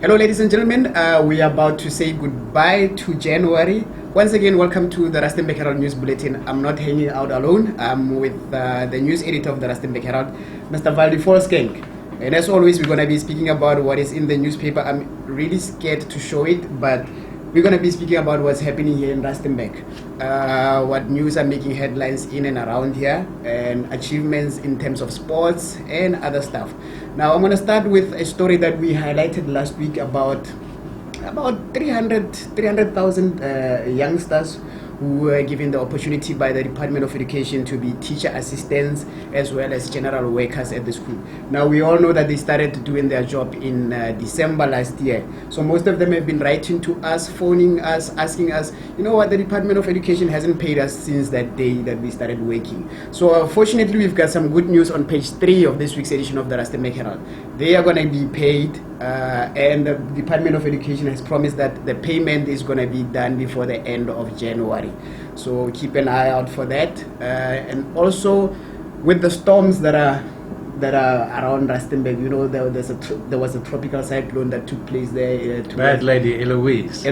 Hello, ladies and gentlemen. We are about to say goodbye to January. Once again, welcome to the Rustenburg Herald News Bulletin. I'm not hanging out alone. I'm with the news editor of the Rustenburg Herald, Mr. Valdi Volskenk. And as always, we're going to be speaking about what is in the newspaper. I'm really scared to show it, but we're going to be speaking about what's happening here in Rustenburg, what news are making headlines in and around here, and achievements in terms of sports and other stuff. Now, I'm going to start with a story that we highlighted last week about 300,000 youngsters who were given the opportunity by the Department of Education to be teacher assistants as well as general workers at the school. Now, we all know that they started doing their job in December last year. So most of them have been writing to us, phoning us, asking us, you know what, the Department of Education hasn't paid us since that day that we started working. So fortunately, we've got some good news on page 3 of this week's edition of the Rustenburg Herald. They are going to be paid, and the Department of Education has promised that the payment is going to be done before the end of January. So keep an eye out for that. And also, with the storms that are around Rustenburg, you know, there was a tropical cyclone that took place there. Bad lady Eloise.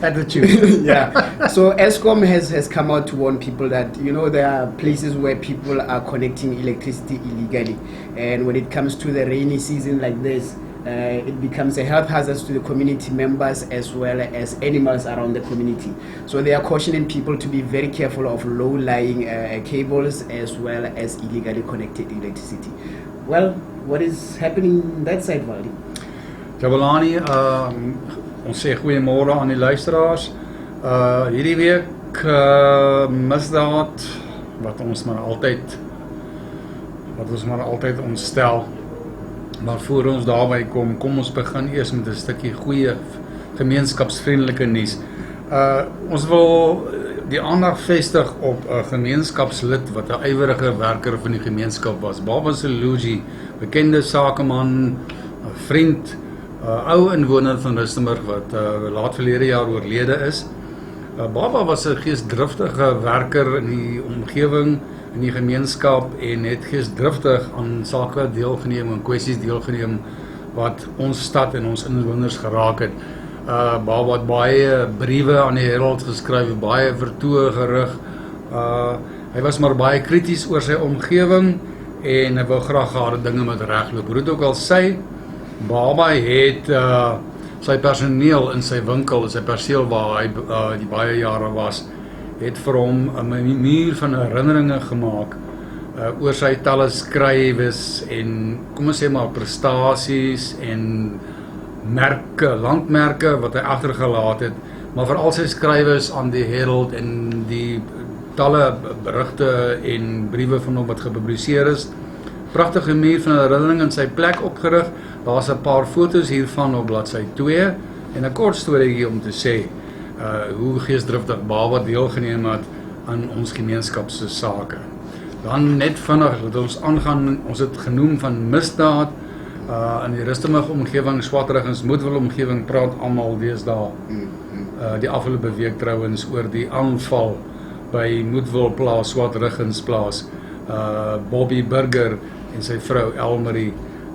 Attitude. Yeah. So Eskom has come out to warn people that, you know, there are places where people are connecting electricity illegally, and when it comes to the rainy season like this, it becomes a health hazard to the community members as well as animals around the community. So they are cautioning people to be very careful of low-lying cables as well as illegally connected electricity. Well, what is happening on that side, Valdi? Jabulani, ons sê goeiemôre aan die luisteraars. Hierdie week misdaad wat ons maar altyd ontstel. Maar voor ons daarby kom ons begin eers met 'n stukkie goeie gemeenskapsvriendelike nuus. Ons wil die aandag vestig op 'n gemeenskapslid wat 'n ywerige werker van die gemeenskap was. Baba Seluji, bekende sakeman, 'n vriend, ou inwoner van Rustenburg wat laat verlede jaar oorlede is. Baba was 'n geesdriftige werker in die omgewing, in die gemeenskap, en het geesdriftig aan sake deelgeneem en kwessies deelgeneem wat ons stad en ons inwoners geraak het. Baba het baie briewe aan die Herald geskryf, baie vertoë gerig. Hy was maar baie krities oor sy omgewing en hy wou graag harde dinge met regloop. Hoe dit ook al sê, Baba het sy personeel in sy winkel, sy perseel waar hy die baie jare was, het vir hom 'n muur van herinneringe gemaak oor sy talle skrywes en kom ons sê maar prestasies en merke, landmerke wat hy agtergelaat het, maar veral sy skrywes aan die Herald en die talle berigte en briewe van hom wat gepubliseer is. Pragtige muur van herinnering in sy plek opgerig. Daar's 'n paar foto's hiervan op bladsy 2 en 'n kort storie om te sê hoe geesdriftig Baba deelgeneem het aan ons gemeenskap se sake. Dan net vinnig dat ons aangaan, ons het genoem van misdaad in die Rustenburg omgewing, Swartruggens, Moedwil omgewing praat almal deesdae. Die afgelope week trouwens oor die aanval by Moedwil plaas, Swartruggens plaas. Bobby Burger en sy vrou Elmarie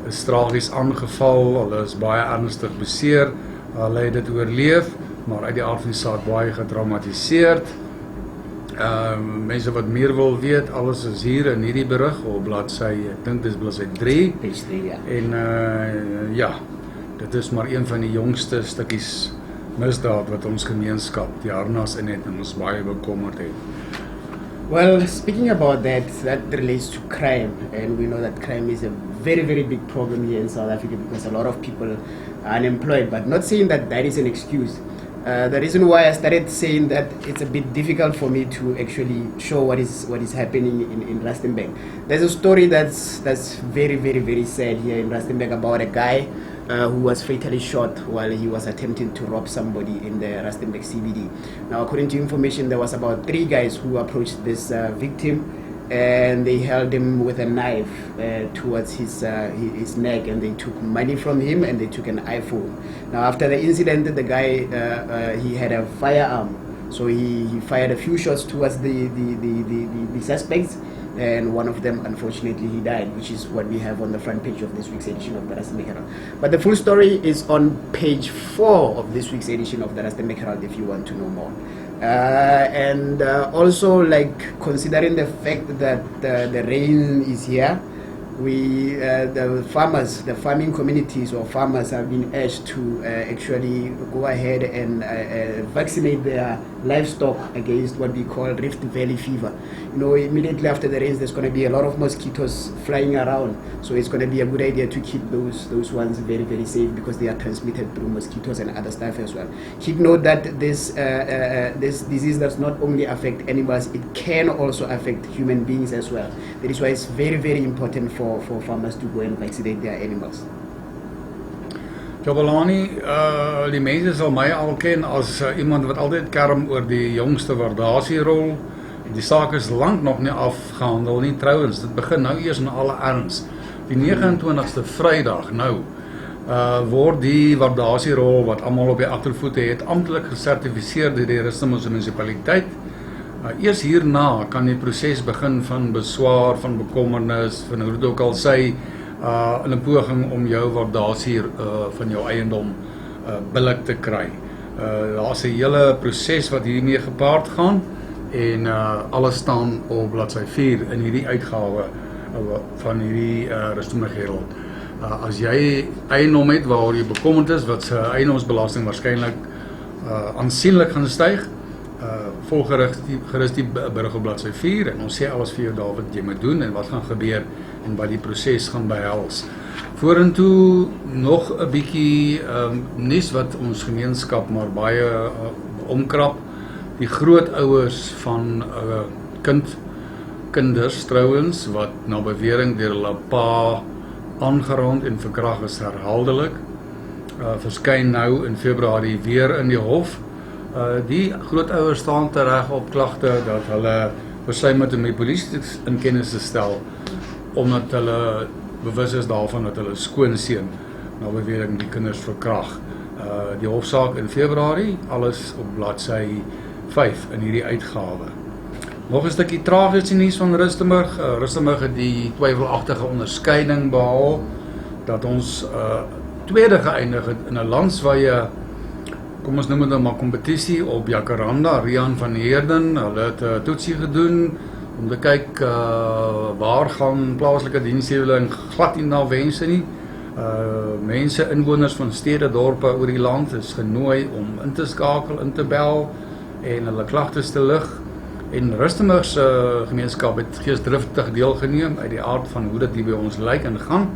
is tragies aangeval. Hulle is baie ernstig beseer. Hulle het dit oorleef, maar uit die aard van die saak baie gedramatiseerd. Mense wat meer wil weet, alles is hier in hierdie berig op bladsy, ek dink dis bladsy 3. Page 3, ja. En ja, dit is maar een van die jongste stukkies misdaad wat ons gemeenskap die harnas in het en ons baie bekommerd het. Well, speaking about that relates to crime, and we know that crime is a very, very big problem here in South Africa because a lot of people are unemployed, but not saying that that is an excuse. The reason why I started saying that it's a bit difficult for me to actually show what is happening in Rustenburg. There's a story that's very, very, very sad here in Rustenburg about a guy who was fatally shot while he was attempting to rob somebody in the Rustenburg CBD. Now, according to information, there was about 3 guys who approached this victim, and they held him with a knife towards his neck, and they took money from him and they took an iPhone. Now, after the incident, the guy he had a firearm, so he fired a few shots towards the suspects, and one of them, unfortunately, he died, which is what we have on the front page of this week's edition of the Rasta Herald. But the full story is on page 4 of this week's edition of the Rasta Herald if you want to know more. And also, like, considering the fact that the rain is here, the farmers, the farming communities or farmers have been urged to actually go ahead and vaccinate their livestock against what we call Rift Valley fever. You know, immediately after the rains, there's going to be a lot of mosquitoes flying around, so it's going to be a good idea to keep those ones very, very safe, because they are transmitted through mosquitoes and other stuff as well. Keep note that this disease does not only affect animals, it can also affect human beings as well. That is why it's very, very important for farmers to go and vaccinate their animals. Jabulani, die mense sal my al ken as iemand wat altyd kerm oor die jongste waardasierol. Die saak is lank nog nie afgehandel nie. Trouwens, dit begin nou eers in alle erns. Die 29ste Vrydag nou word die waardasierol wat almal op die agtervoete het amptelik gesertifiseer deur die Rustenburgse munisipaliteit. Eers hierna kan die proses begin van beswaar, van bekommernis, van hoe dit ook al sê, in 'n poging om jou waardasie van jou eiendom billik te kry. Daar's 'n hele proses wat hiermee gepaard gaan en alles staan op bladsy 4 in hierdie uitgawe van hierdie Rustenburg Herald. As jy eiendom het waaroor jy bekommerd is, wat se eiendomsbelasting waarskynlik aansienlik gaan styg, volg gerus die berig op bladsy 4 en ons sê alles vir jou daar wat jy moet doen en wat gaan gebeur en wat die proses gaan behels. Vorentoe nog 'n bietjie nuus wat ons gemeenskap maar baie omkrap. Die grootouers van kinders trouwens wat na bewering deur hulle pa aangerand en verkragt is herhaaldelik, verskyn nou in Februarie weer in die hof. Die grootouers staan tereg op klagte dat hulle versuim het om die polisie in kennis te stel, omdat hulle bewus is daarvan dat hulle skoonseun na bewering die kinders verkragt. Die hofsaak in Februarie, alles op bladsy 5 in hierdie uitgawe. Nog 'n stukkie tragiese nuus van Rustenburg. Rustenburg het die twyfelagtige onderskeiding behaal dat ons tweede geëindig het in 'n landswye, kom ons noem dit nou maar kompetisie op Jacaranda. Rian van Heerden, hulle het 'n toetsie gedoen om te kyk waar gaan plaaslike dienslewerings glad nie na wense nie. Mense, inwoners van stede, dorpe oor die land is genooi om in te skakel, in te bel en hulle klagtes te lig. En Rustenburg se gemeenskap het geesdriftig deelgeneem uit die aard van hoe dit hier by ons lyk en gaan.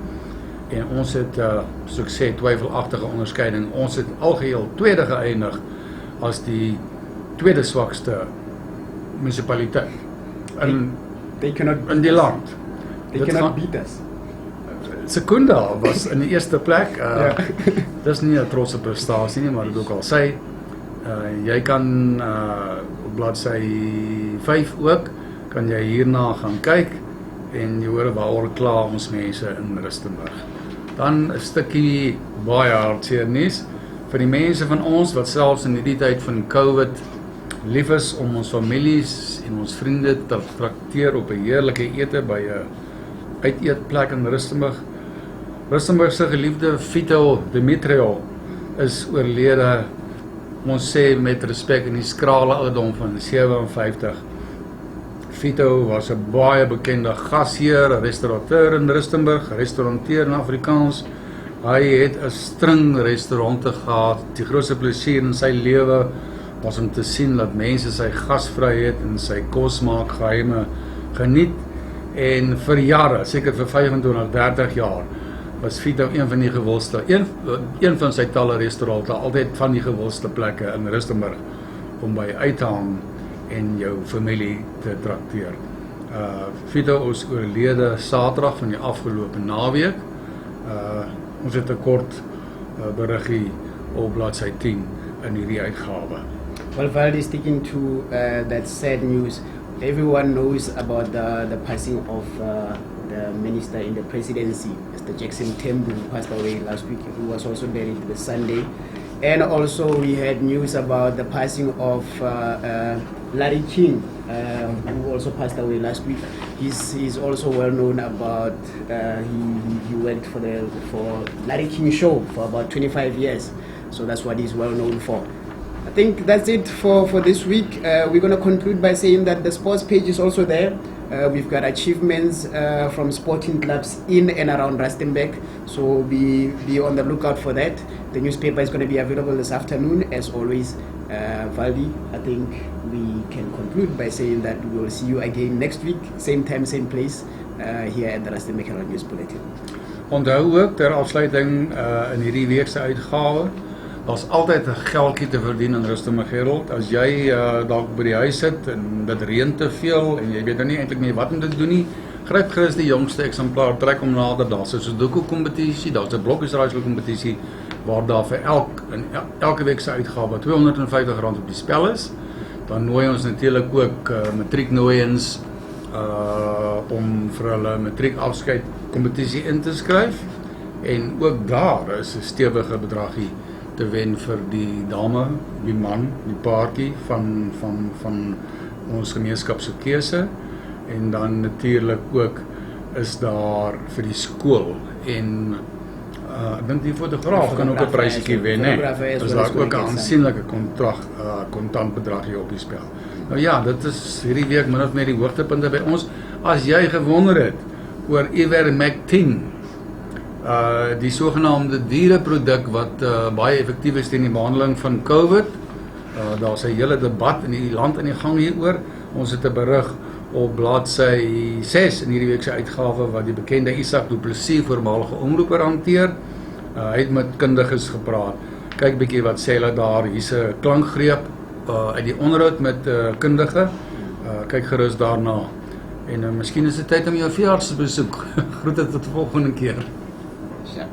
En ons het, soos ek sê, twyfelagtige onderskeiding. Ons het algeheel tweede geëindig as die tweede swakste munisipaliteit in die land. They cannot beat us. Sekunda was in die eerste plek. Dis nie 'n trotse prestasie nie, maar dit ook al sê, jy kan op bladsy 5 ook, kan jy hierna gaan kyk en jy hoor waaroor kla ons mense in Rustenburg. Dan 'n stukkie baie hartseer nuus vir die mense van ons wat selfs in die tyd van COVID lief is om ons families en ons vriende te trakteer op 'n heerlike ete by 'n uiteetplek in Rustenburg. Rustenburg se geliefde Vito Demetrio is oorlede, ons sê met respek, in die skrale ouderdom van 57. Vito was 'n baie bekende gasheer, 'n restaurateur in Rustenburg, restauranteur in Afrikaans. Hy het 'n string restaurante gehad. Die grootste plesier in sy lewe was om te sien dat mense sy gasvryheid en sy kosmaak geheime geniet. En vir jare, seker vir 25, 30 jaar, was Vito een van die gewildste, een van sy talle restaurante, altyd van die gewildste plekke in Rustenburg om by uit te hang en jou familie te trakteer. Vito is oorlede Saterdag van die afgelope naweek. Ons het 'n kort beriggie op bladsy 10 in hierdie uitgawe. Well, Valdi, sticking to that sad news, everyone knows about the passing of the minister in the presidency, Mr. Jackson Tembu, who passed away last week. He was also buried this Sunday. And also we had news about the passing of Larry King, who also passed away last week. He's also well known about, he worked for Larry King show for about 25 years. So that's what he's well known for. I think that's it for this week. We're going to conclude by saying that the sports page is also there. We've got achievements from sporting clubs in and around Rustenburg, so be on the lookout for that. The newspaper is going to be available this afternoon, as always. Valdi, I think we can conclude by saying that we will see you again next week, same time, same place, here at the Rustenburg Herald News Bulletin. Onthou ook ter afsluiting in hierdie week se uitgawe, daar's altyd 'n geldjie te verdien in Rustenburg Herald. As jy dalk by die huis sit en dit reën te veel en jy weet nou nie eintlik meer wat om te doen nie, gryp gerus die jongste eksemplaar, trek hom nader. Daar's 'n Sudoku kompetisie, daar's 'n blokkiesraaisel kompetisie waar daar vir elke week se uitgawe R250 op die spel is. Dan nooi ons natuurlik ook matrieknooiens om vir hulle matriekafskeid kompetisie in te skryf. En ook daar is 'n stewige bedragie te wen vir die dame, die man, die paartjie van ons gemeenskap se keuse. En dan natuurlik ook is daar vir die skool en ek dink die fotograaf kan ook 'n prysetjie wen, né? Is daar ook 'n aansienlike kontantbedragie op die spel. Nou ja, dit is hierdie week min of meer die hoogtepunte by ons. As jy gewonder het oor Ivermectin, die sogenaamde diereproduk wat baie effektief is teen die behandeling van COVID. Daar's 'n hele debat in die land in die gang hieroor. Ons het 'n berig op bladsy 6 in hierdie week se uitgawe wat die bekende Isak Du Plessis, voormalige omroeper, hanteer. Hy het met kundiges gepraat. Kyk bietjie wat sê hulle daar. Hier's 'n klankgreep uit die onderhoud met kundige. Kyk gerus daarna. En miskien is dit tyd om jou veearts te besoek. Groete tot die volgende keer. Ja.